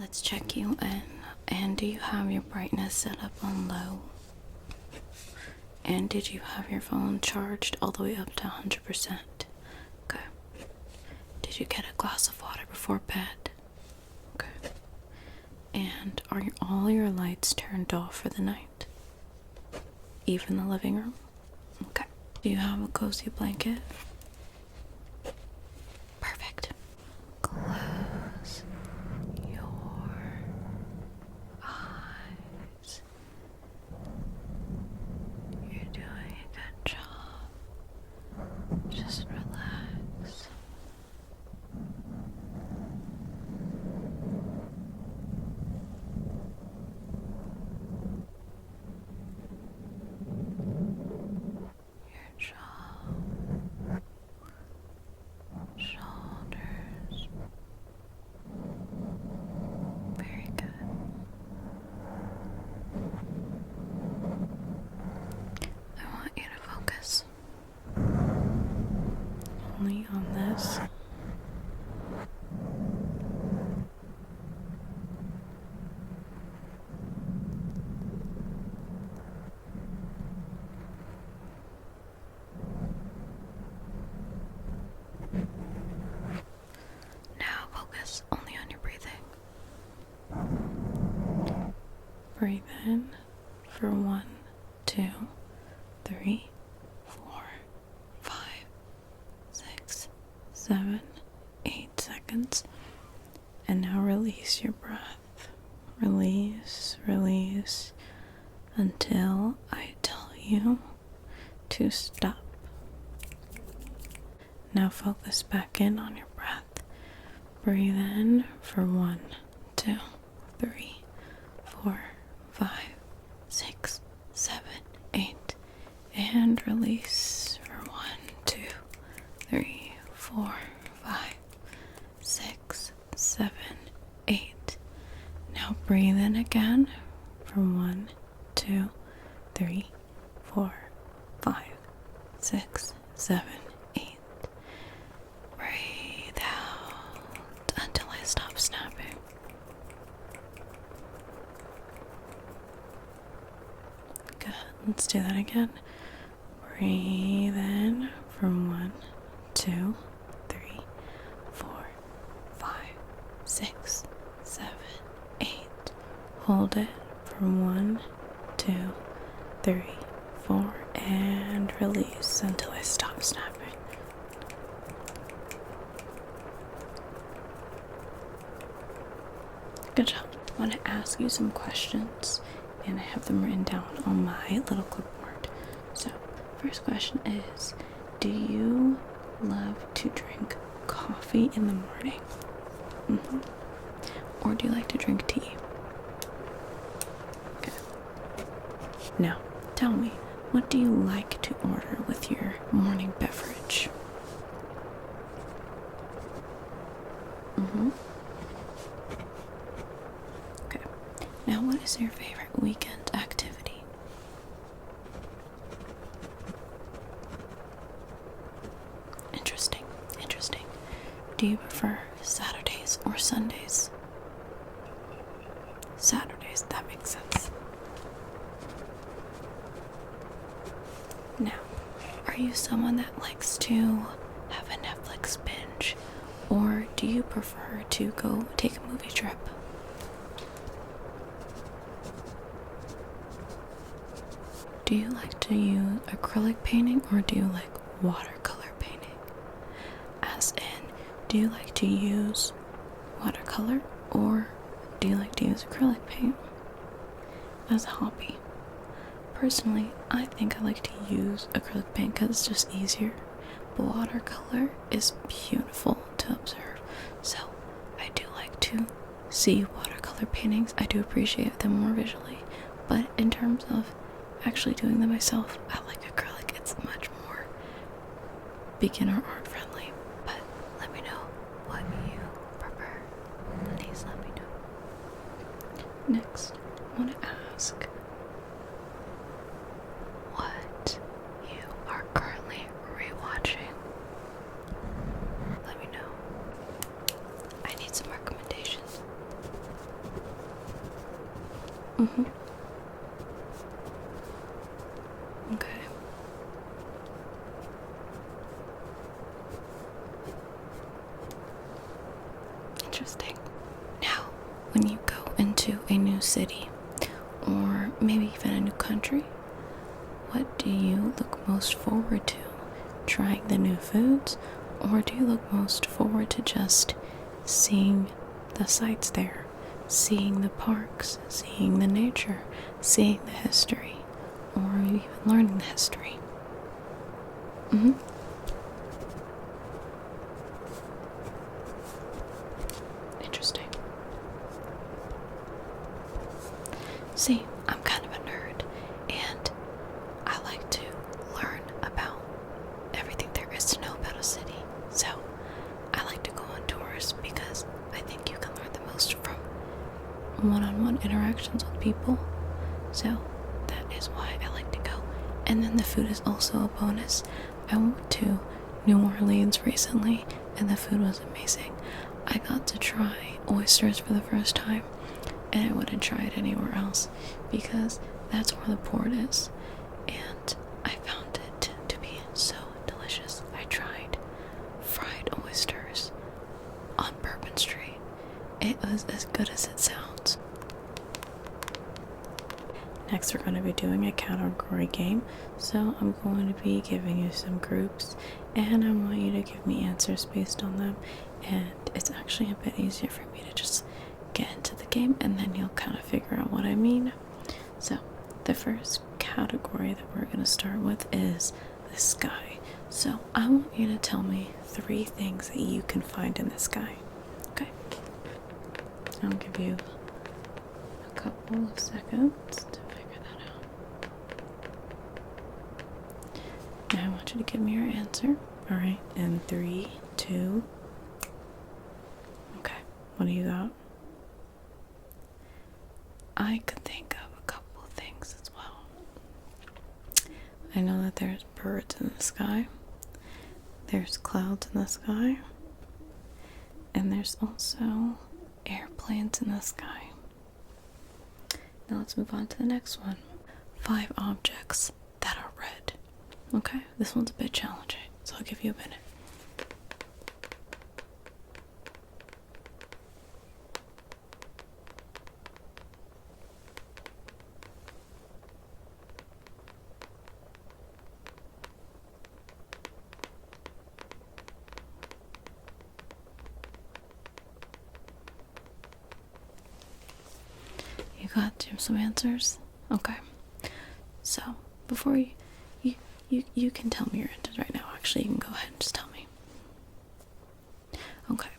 let's check you in. And do you have your brightness set up on low? And did you have your phone charged all the way up to 100%? Okay. Did you get a glass of water before bed? Okay. And are all your lights turned off for the night? Even the living room? Okay. Do you have a cozy blanket? Perfect. Close your eyes. You're doing a good job. Just relax. Your jaw, shoulders. Very good. I want you to focus only on this. Now focus only on your breathing. Breathe in for 1, 2, 3, 4, 5, 6, 7, 8 seconds. And now release your breath. Release, release until I tell you to stop. Now focus back in on your breath. Breathe in for 1, 2, 3, 4, 5, 6, 7, 8. And release for 1, 2, 3, 4, 5, 6, 7, 8. Now breathe in again for 1, 2, 3, 4, 5, 6, 7, 8. Breathe out until I stop snapping. Good. Let's do that again. Breathe in for 1, 2, 3, 4, 5, 6, 7, 8. Hold it for 1, 2, 3, 4, and release until I stop snapping. Good job. I want to ask you some questions, and I have them written down on my little clipboard. So, first question is, do you love to drink coffee in the morning? Or do you like to drink tea? Okay. Now, tell me, what do you like to order with your morning beverage? Okay. Now, what is your favorite weekend activity? Interesting, interesting. Do you prefer Saturdays or Sundays? Saturdays, that makes sense. Now, are you someone that likes to have a Netflix binge, or do you prefer to go take a movie trip? Do you like to use acrylic painting, or do you like watercolor painting? As in, do you like to use watercolor, or do you like to use acrylic paint as a hobby? Personally, I think I like to use acrylic paint because it's just easier, but watercolor is beautiful to observe, so I do like to see watercolor paintings. I do appreciate them more visually, but in terms of actually doing them myself, I like acrylic. It's much more beginner art friendly. But let me know what you prefer. Please let me know. Next, I want to ask what you are currently rewatching. Let me know. I need some recommendations. Mm-hmm. Okay. Interesting. Now, when you go into a new city, or maybe even a new country, what do you look most forward to? Trying the new foods, or do you look most forward to just seeing the sights there, seeing the parks, seeing the nature, seeing the history, or even learning the history? Mm-hmm. Interesting. See, I'm kind of a nerd, and I like to learn about everything there is to know about a city. So, I like to go on tours because I think you can learn the most from one-on-one interactions with people. So, that is why I like to go. And then the food is also a bonus. I went to New Orleans recently, and the food was amazing. I got to try oysters for the first time, and I wouldn't try it anywhere else because that's where the port is, and I found it to be so delicious. I tried fried oysters on Bourbon Street. It was as good as it sounds. Next, we're going to be doing a category game, so I'm going to be giving you some groups, and I want you to give me answers based on them, and it's actually a bit easier for me to just get into the game, and then you'll kind of figure out what I mean. So, the first category that we're going to start with is the sky. So, I want you to tell me 3 things that you can find in the sky. Okay? I'll give you a couple of seconds to figure that out. Now I want you to give me your answer. Alright, in 3, 2. Okay, what do you got? I could think of a couple of things as well. I know that there's birds in the sky, there's clouds in the sky, and there's also airplanes in the sky. Now let's move on to the next one. 5 objects that are red. Okay, this one's a bit challenging, so I'll give you a minute. You got some answers? Okay. So, before you can tell me your answers right now. Actually, you can go ahead and just tell me. Okay.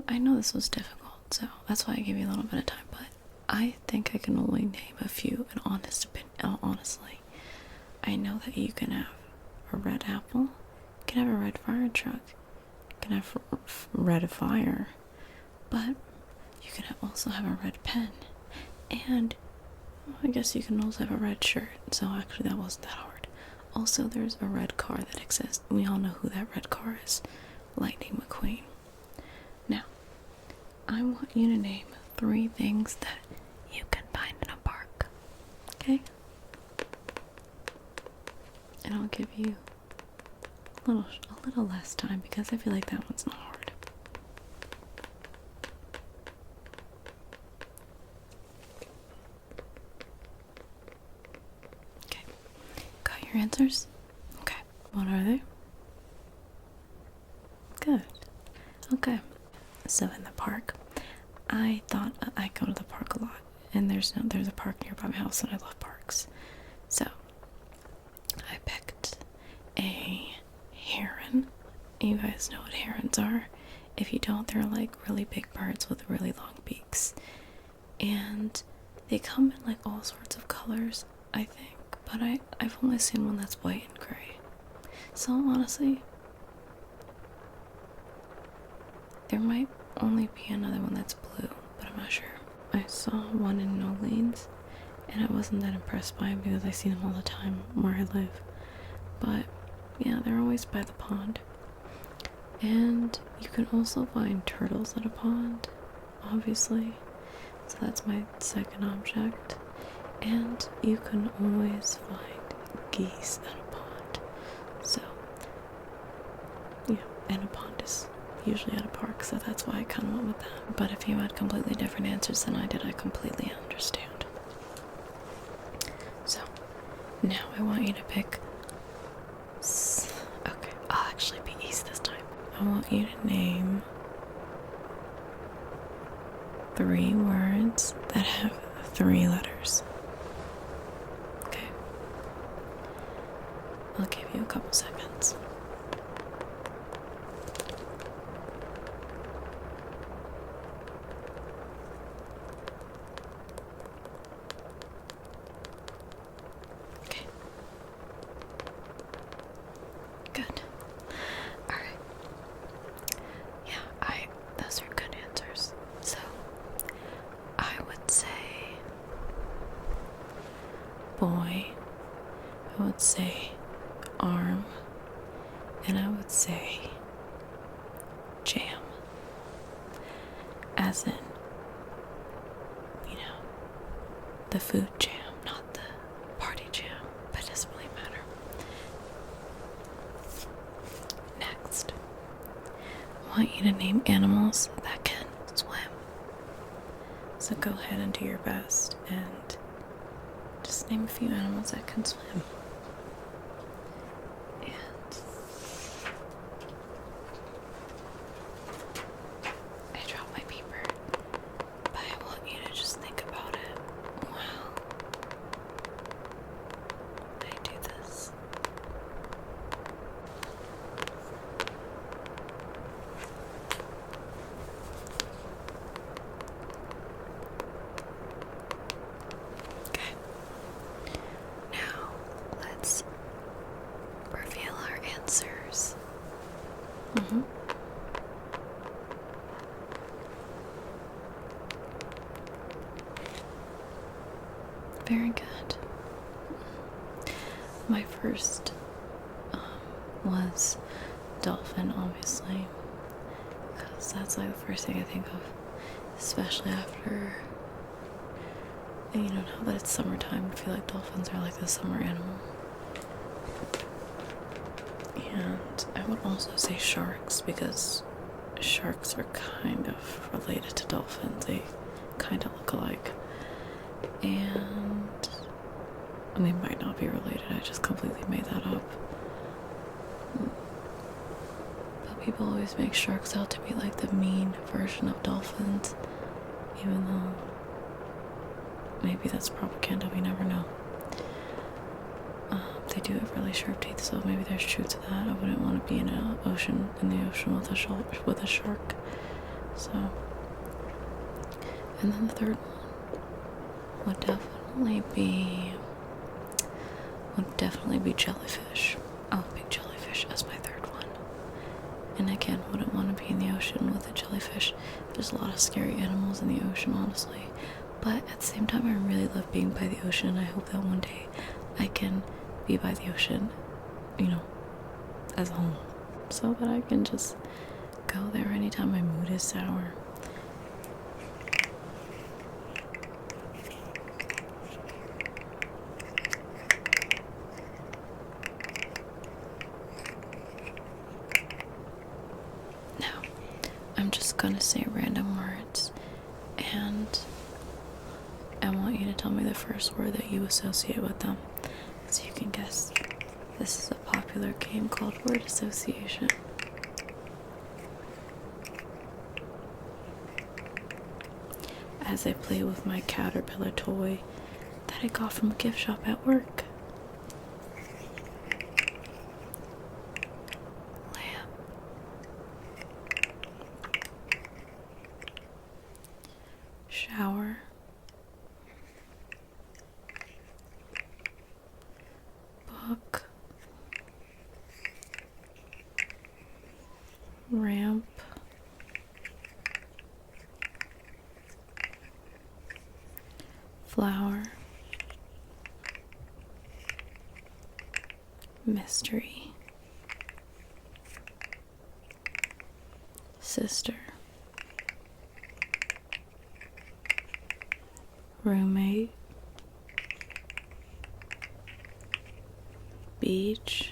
I know this was difficult, so that's why I gave you a little bit of time, but I think I can only name a few, and honestly, I know that you can have a red apple, you can have a red fire truck, you can have red fire, but you can also have a red pen, and I guess you can also have a red shirt, so actually that wasn't that hard. Also, there's a red car that exists, and we all know who that red car is. Lightning McQueen. Now, I want you to name 3 things that you can find in a park, okay? And I'll give you a little less time because I feel like that one's not hard. Okay, got your answers? Okay, what are they? Good. Okay. So in the park, I thought I go to the park a lot, and there's a park nearby my house, and I love parks. So I picked a heron. You guys know what herons are. If you don't, they're like really big birds with really long beaks, and they come in like all sorts of colors, I think. But I've only seen one that's white and gray. So honestly, there might only be another one that's blue, but I'm not sure. I saw one in Nolens, and I wasn't that impressed by him because I see them all the time where I live. But yeah, they're always by the pond. And you can also find turtles at a pond, obviously. So that's my second object. And you can always find geese in a pond. So, yeah, and a pond is usually at a park, so that's why I kind of went with that. But if you had completely different answers than I did, I completely understand. So, now I want you to pick. Okay, I'll actually be easy this time. I want you to name 3 words that have 3 letters. Okay? I'll give you a couple seconds. Okay. Good. Alright. Yeah, those are good answers. So, I would say boy, I would say arm, and I would say jam. As in, the food jam, not the party jam, but it doesn't really matter. Next, I want you to name animals that can swim. So go ahead and do your best and just name a few animals that can swim. And I dropped my paper, but I want you to just think about it while I do this. Okay. Now, let's reveal our answers. Very good. My first was dolphin, obviously, because that's like the first thing I think of, especially after, now that it's summertime. I feel like dolphins are like the summer animal. And I would also say sharks, because sharks are kind of related to dolphins. They kind of look alike. And they might not be related, I just completely made that up. But people always make sharks out to be like the mean version of dolphins, even though maybe that's propaganda, we never know. They do have really sharp teeth, so maybe there's truth to that. I wouldn't want to be in the ocean with a shark. So, and then the third one would definitely be jellyfish. I'll pick jellyfish as my third one. And again, wouldn't want to be in the ocean with a jellyfish. There's a lot of scary animals in the ocean, honestly. But at the same time, I really love being by the ocean. I hope that one day I can be by the ocean, as home, so that I can just go there anytime my mood is sour. Now, I'm just gonna say random words, and I want you to tell me the first word that you associate with them, so you can guess. This is a popular game called word association. As I play with my caterpillar toy that I got from a gift shop at work. Lamp. Shower. Book. Ramp. Flower. Mystery. Sister. roommate, beach,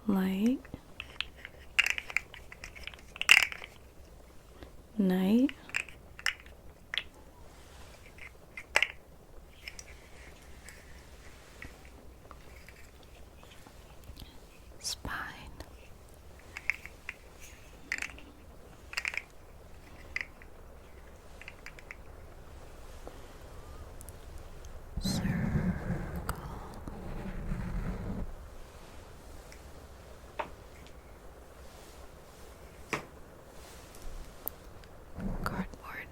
light, night, spine, circle, cardboard,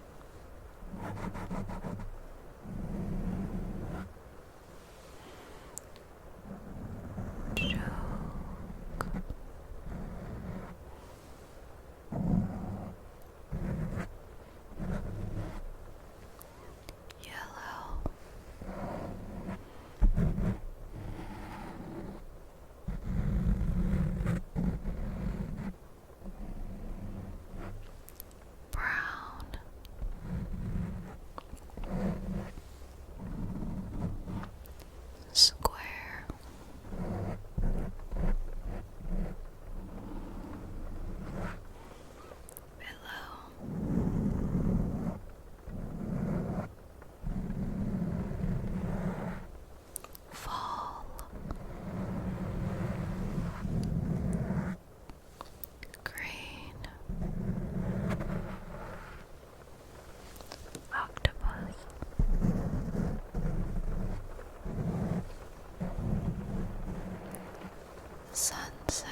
joke, yellow, brown, square, pillow, fall, green, octopus, sunset,